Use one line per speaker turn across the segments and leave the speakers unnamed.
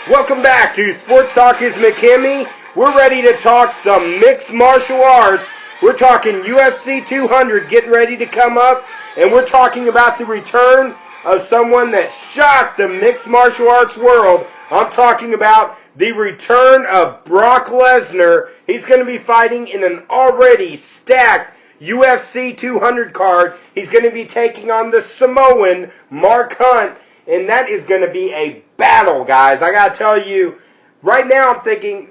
Welcome back to Sports Talk is McKimmy. We're ready to talk some mixed martial arts. We're talking UFC 200 getting ready to come up, and we're talking about the return of someone that shocked the mixed martial arts world. I'm talking about the return of Brock Lesnar. He's going to be fighting in an already stacked UFC 200 card. He's going to be taking on the Samoan Mark Hunt, and that is going to be a battle, guys. I got to tell you, right now I'm thinking,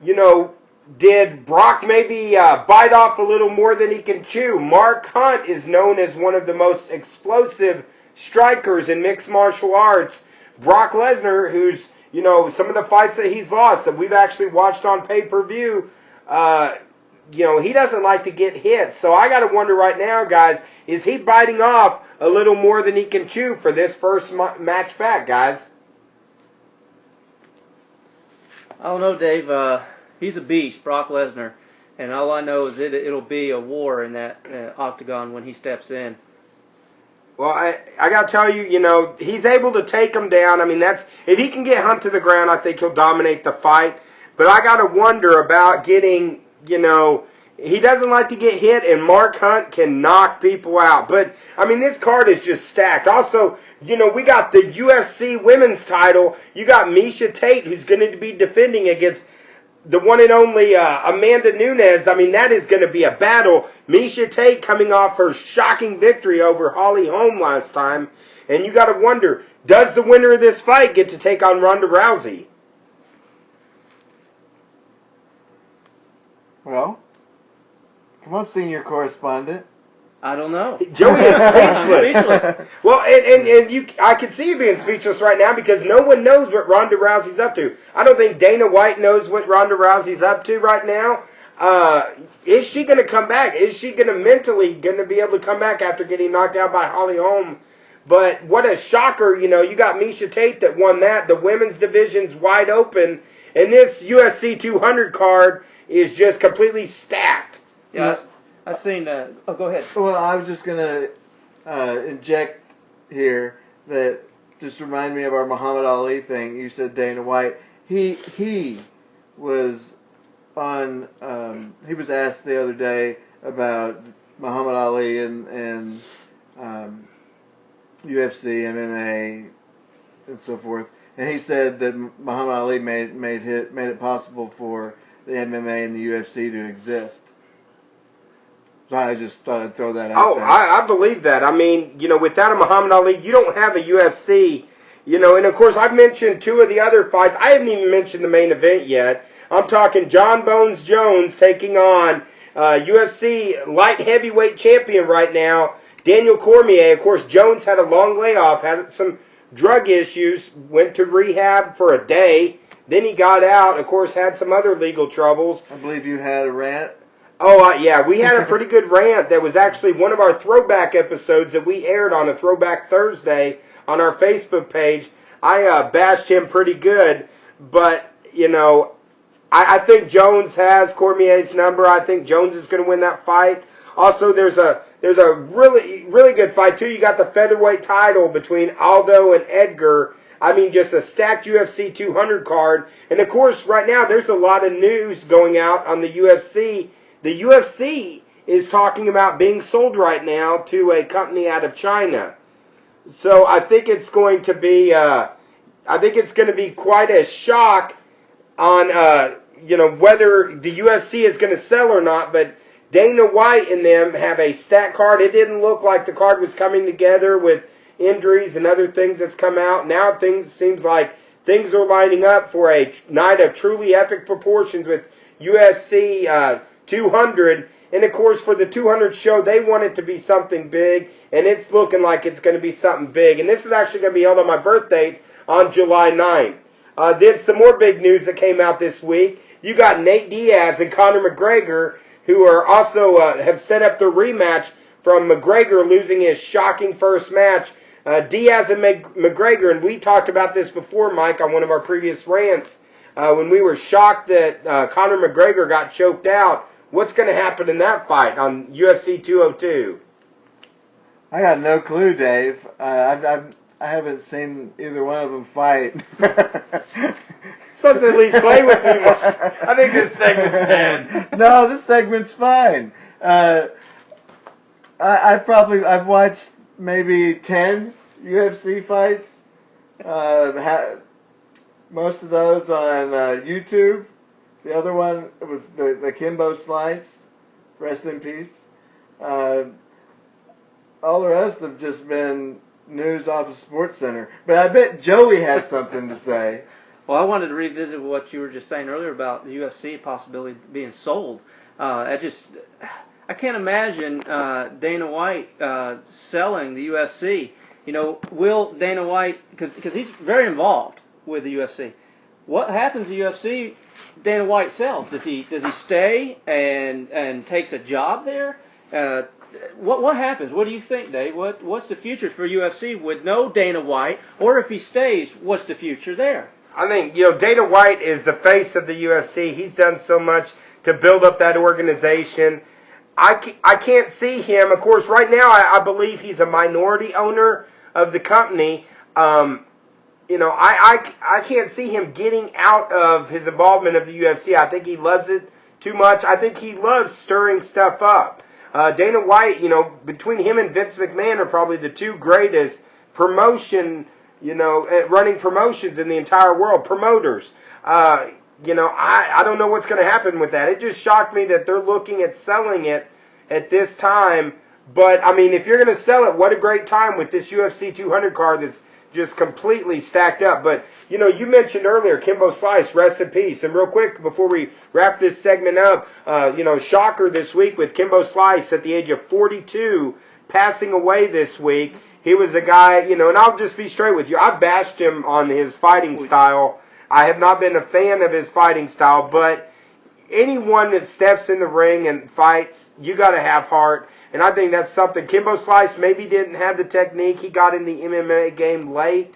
did Brock maybe bite off a little more than he can chew? Mark Hunt is known as one of the most explosive strikers in mixed martial arts. Brock Lesnar, who's, some of the fights that he's lost that we've actually watched on pay-per-view, he doesn't like to get hit. So I got to wonder right now, guys, is he biting off a little more than he can chew for this first match back, guys?
I don't know, Dave. He's a beast, Brock Lesnar. And all I know is it'll be a war in that octagon when he steps in.
Well, I got to tell you, he's able to take him down. I mean, if he can get Hunt to the ground, I think he'll dominate the fight. But I got to wonder about getting, he doesn't like to get hit, and Mark Hunt can knock people out. But, I mean, this card is just stacked. Also, we got the UFC women's title. You got Miesha Tate, who's going to be defending against the one and only Amanda Nunes. I mean, that is going to be a battle. Miesha Tate coming off her shocking victory over Holly Holm last time. And you got to wonder, does the winner of this fight get to take on Ronda Rousey?
Well, come on, senior correspondent.
I don't know.
Joey is speechless. Well, I can see you being speechless right now because no one knows what Ronda Rousey's up to. I don't think Dana White knows what Ronda Rousey's up to right now. Is she going to come back? Is she mentally going to be able to come back after getting knocked out by Holly Holm? But what a shocker, you got Miesha Tate that won that. The women's division's wide open. And this UFC 200 card is just completely stacked.
Yeah, I seen that. Oh, go ahead.
Well, I was just going to inject here that just remind me of our Muhammad Ali thing. You said Dana White. He was on. He was asked the other day about Muhammad Ali and UFC, MMA, and so forth, and he said that Muhammad Ali made it possible for the MMA and the UFC to exist. So I just thought I'd throw that out there.
I believe that. I mean, without a Muhammad Ali, you don't have a UFC. And of course, I've mentioned two of the other fights. I haven't even mentioned the main event yet. I'm talking John Bones Jones taking on UFC light heavyweight champion right now, Daniel Cormier. Of course, Jones had a long layoff, had some drug issues, went to rehab for a day. Then he got out, of course, had some other legal troubles.
I believe you had a rant.
Oh, yeah, we had a pretty good rant that was actually one of our throwback episodes that we aired on a Throwback Thursday on our Facebook page. I bashed him pretty good, but, I think Jones has Cormier's number. I think Jones is going to win that fight. Also, there's a really, really good fight, too. You got the featherweight title between Aldo and Edgar. I mean, just a stacked UFC 200 card. And, of course, right now there's a lot of news going out on the UFC. The UFC is talking about being sold right now to a company out of China. So I think it's going to be, quite a shock on, whether the UFC is going to sell or not. But Dana White and them have a stacked card. It didn't look like the card was coming together with injuries and other things that's come out. Now seems like things are lining up for a night of truly epic proportions with UFC 200. And of course, for the 200 show, they want it to be something big, and it's looking like it's going to be something big. And this is actually going to be held on my birthday on July 9th. Then some more big news that came out this week. You got Nate Diaz and Conor McGregor, who are also have set up the rematch from McGregor losing his shocking first match. Diaz and McGregor, and we talked about this before, Mike, on one of our previous rants, when we were shocked that Conor McGregor got choked out. What's going to happen in that fight on UFC 202?
I got no clue, Dave. I haven't seen either one of them fight.
supposed to at least play with me more. I think this segment's dead.
No, this segment's fine. I've watched maybe 10 UFC fights. Most of those on YouTube. The other one was the Kimbo Slice. Rest in peace. All the rest have just been news off of SportsCenter. But I bet Joey has something to say.
Well, I wanted to revisit what you were just saying earlier about the UFC possibility being sold. I can't imagine Dana White selling the UFC. You know, will Dana White, because he's very involved with the UFC. What happens to the UFC? Dana White sells. Does he stay and takes a job there? What happens? What do you think, Dave? What's the future for UFC with no Dana White? Or if he stays, what's the future there?
I think, Dana White is the face of the UFC. He's done so much to build up that organization. I can't see him. Of course, right now I believe he's a minority owner of the company. I can't see him getting out of his involvement of the UFC. I think he loves it too much. I think he loves stirring stuff up. Dana White, between him and Vince McMahon are probably the two greatest running promotions in the entire world. Promoters. I don't know what's going to happen with that. It just shocked me that they're looking at selling it at this time. But, I mean, if you're going to sell it, what a great time with this UFC 200 card that's just completely stacked up. But, you mentioned earlier, Kimbo Slice, rest in peace. And real quick, before we wrap this segment up, shocker this week with Kimbo Slice at the age of 42, passing away this week. He was a guy, and I'll just be straight with you. I bashed him on his fighting style. I have not been a fan of his fighting style, but anyone that steps in the ring and fights, you got to have heart. And I think that's something. Kimbo Slice maybe didn't have the technique. He got in the MMA game late,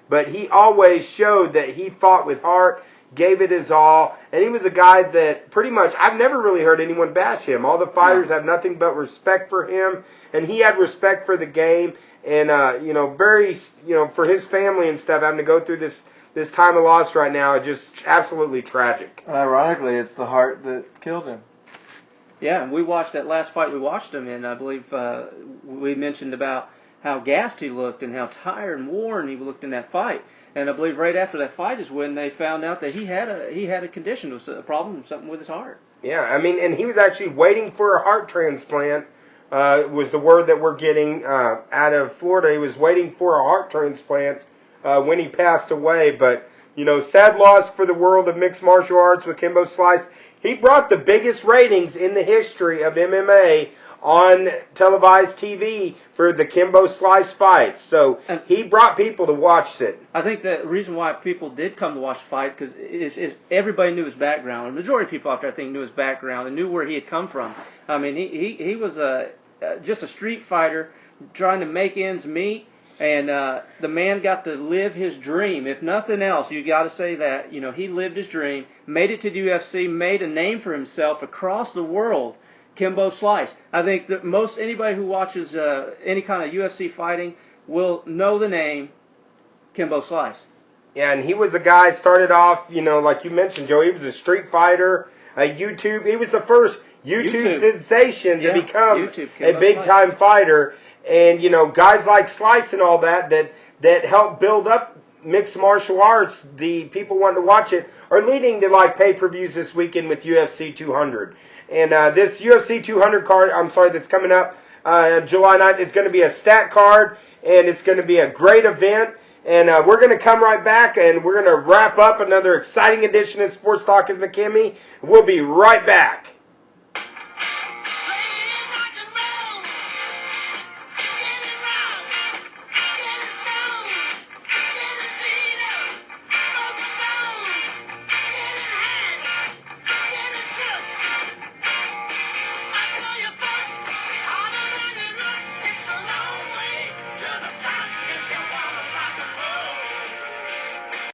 but he always showed that he fought with heart, gave it his all, and he was a guy that pretty much, I've never really heard anyone bash him. All the fighters have nothing but respect for him, and he had respect for the game, and, for his family and stuff, having to go through this time of loss right now, just absolutely tragic.
And ironically, it's the heart that killed him.
Yeah, and we watched that last fight we watched him in. I believe we mentioned about how gassed he looked and how tired and worn he looked in that fight. And I believe right after that fight is when they found out that he had a condition, it was a problem, something with his heart.
Yeah, I mean, and he was actually waiting for a heart transplant. Was the word that we're getting out of Florida. He was waiting for a heart transplant when he passed away. But, sad loss for the world of mixed martial arts with Kimbo Slice. He brought the biggest ratings in the history of MMA on televised TV for the Kimbo Slice fights. So he brought people to watch it.
I think the reason why people did come to watch the fight because everybody knew his background. The majority of people out there, I think, knew his background and knew where he had come from. I mean, he was just a street fighter trying to make ends meet. And the man got to live his dream. If nothing else, you got to say that. He lived his dream, made it to the UFC, made a name for himself across the world. Kimbo Slice. I think that anybody who watches any kind of UFC fighting will know the name Kimbo Slice.
Yeah, and he was a guy, started off, like you mentioned, Joe, he was a street fighter, he was the first YouTube sensation to become a big-time fighter. And, guys like Slice and all that help build up mixed martial arts, the people wanting to watch it, are leading to, pay-per-views this weekend with UFC 200. And this UFC 200 card, that's coming up July 9th, it's going to be a stat card, and it's going to be a great event. And we're going to come right back, and we're going to wrap up another exciting edition of Sports Talk with McKimmy. We'll be right back.